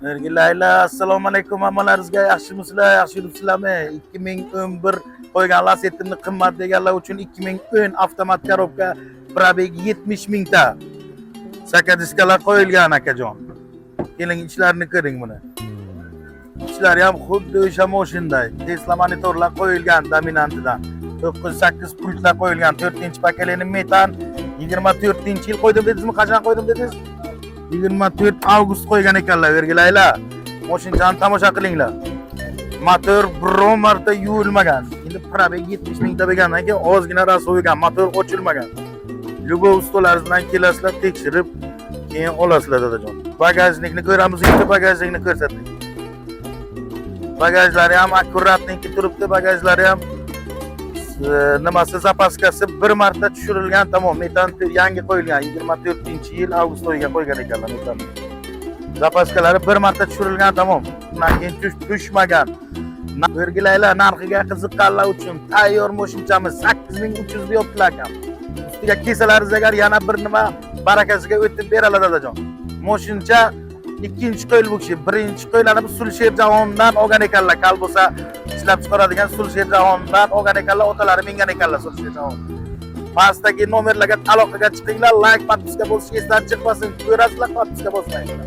Layla, assalomu alaykum hammalaringizga. Yaxshimisizlar? Yaxshi yuribsizlarmi? 2011 qo'ygan Lacetti'ni qimmat deganlar uchun 2010 avtomat korobka probeg 70 mingta sakadiskalar qo'yilgan akajon. Keling ichlarini ko'ring buni. Ichlari ham xuddi o'sha mashinday. Tesla monitorlar qo'yilgan dominantidan. 9-8 pultlar qo'yilgan. 4-paketli metan 24-yil qo'ydim dedingizmi? Qachon qo'ydim dedingiz? 24 avgust qo'ygan ekanlar vergilaylar. Mashinani tomosha qilinglar. Motor biron marta yuvilmagan. Endi probeg 70 mingta bo'lgandan keyin ozgina rasovigan, motor ochilmagan. Любой ustolaringizdan kelasizlar, tekshirib keyin olasizlar dadajon. Bagajnikni ko'ramiz, ikkita bagajnikni ko'rsating. Bagajlari ham akkuratniki turibdi, bagajlari ham nimasi zapaskasi bir marta tushirilgan, tamom. Metan yangi qo'yilgan, 24-yil avgust oyiga qo'ygan ekanlar metan. Zapaskalari bir marta tushirilgan, tamom. Undan keyin tushmagan. Vergilaylar narxiga qiziqqanlar uchun tayyor mashinchamiz 8300 deyaptilar ekan. Ustiga kesalaringiz agar yana bir nima barakasiga o'tib beraladi dadajon. Mashincha ikkinchi qo'yil bu kishi, birinchi qo'yilani bu Sulsher jahondan olgan ekanlar. Kal bo'lsa ishlab chiqaradigan Sulsher jahondan olgan ekanlar, otalari mingan ekanlar Sulsher jahon. Pastdagi nomerlarga aloqaga chiqinglar, like, podpiska bosishni esdan chiqmasin. Ko'rasizlar, podpiska bosmanglar.